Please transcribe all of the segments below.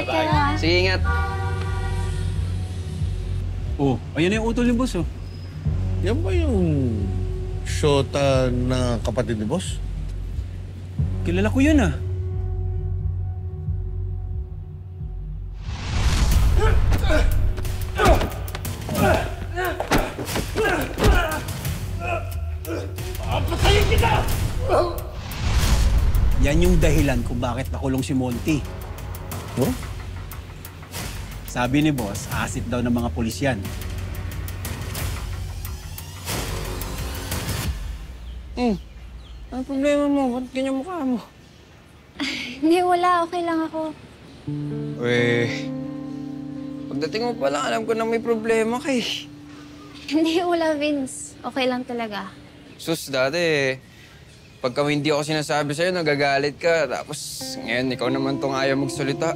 Ingat kayo, ha? Sige, ingat. Oh, ayan na yung utol ni boss, oh. Yan ba yung shota na kapatid ni boss? Kilala ko yun, ah. Papatayin kita! Yan yung dahilan kung bakit nakulong si Monty. Oh? Sabi ni boss, asit daw ng mga pulis yan. Ano problema mo? Ba't ganyan mukha mo? Hindi, wala. Okay lang ako. Pagdating mo pa lang, alam ko na may problema kay. Hindi, wala, Vince. Okay lang talaga. Sus, dati, pagka hindi ako sinasabi sa'yo, nagagalit ka. Tapos ngayon, ikaw naman tong ayaw magsalita.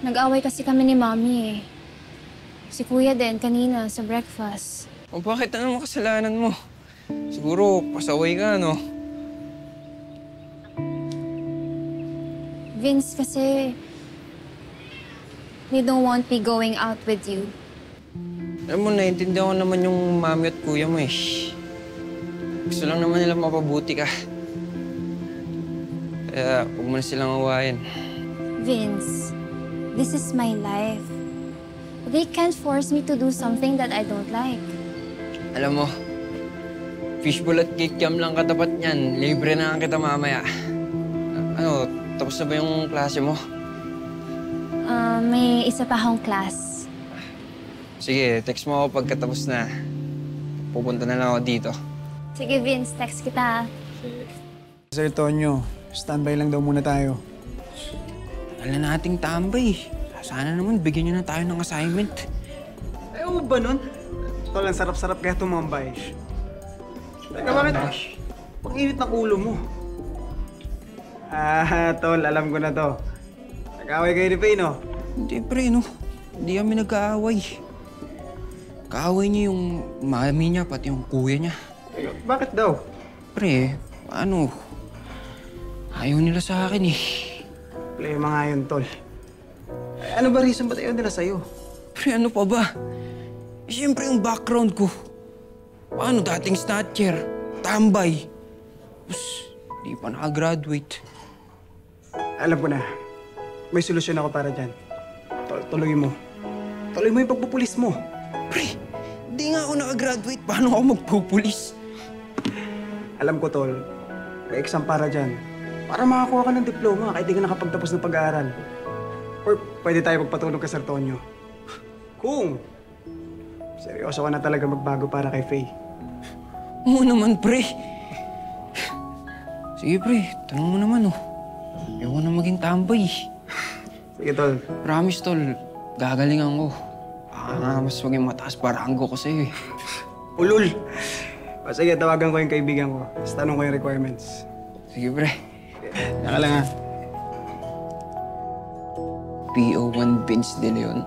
Nag-away kasi kami ni Mami, eh. Si Kuya din, kanina, sa breakfast. O bakit ano kasalanan mo? Siguro, pasaway ka, no? Vince, kasi they don't want me going out with you. Alam mo, naiintindihan ko naman yung mami at kuya mo, eh. Gusto lang naman nila mapabuti ka. Kaya, huwag mo na silang awayin. Vince, this is my life. They can't force me to do something that I don't like. Alam mo, fishbowl at kikiam lang katapat niyan. Libre na kita mamaya. Ano, tapos na ba yung klase mo? May isa pa akong class. Sige, text mo ako pagkatapos na. Pupunta na lang ako dito. Sige, Vince, text kita. Sir Tonyo, standby lang daw muna tayo. Tagal na nating tambay. Sana naman bigyan niyo na tayo ng assignment. Ayaw mo ba nun? Tol, ang sarap-sarap kaya tumambay. Teka, bakit? Pang-init ng ulo mo. Tol, alam ko na to. Nag-away kayo ni Faye, no? Hindi, pre, no. Hindi kami nag-aaway. Kaaway niya yung mami niya, pati yung kuya niya. Bakit daw? Pre, paano? Ayaw nila sa akin, eh. Problema nga yun, Tol. Ano ba reason ba't ayaw nila sa'yo? Pre, ano pa ba? Siyempre yung background ko. Paano dating snatcher, tambay. Tapos, di pa nakagraduate. Alam ko na. May solusyon ako para dyan. Tuloy mo. Tuloy mo yung pagpupulis mo. Pre, di nga ako nakagraduate. Paano ako magpupulis? Alam ko, Tol. May exam para dyan. Para makakuha ka ng diploma kahit di ka nakapagtapos ng pag-aaral. Or pwede tayo magpatulong kay Sir Tonyo. Kung seryoso ka na talaga magbago para kay Faye. Oo naman, pre. Sige, pre. Tanong mo naman, oh. Ayaw ko na maging tambay. Sige, Tol. Promise, tol. Gagalingan ko. Baka mas maging mataas baranggo ko sa'yo, eh. Ulul! O sige, tawagan ko yung kaibigan ko. Tapos tanong ko yung requirements. Sige, pre. Naka lang, ha? PO1 Vince De Leon.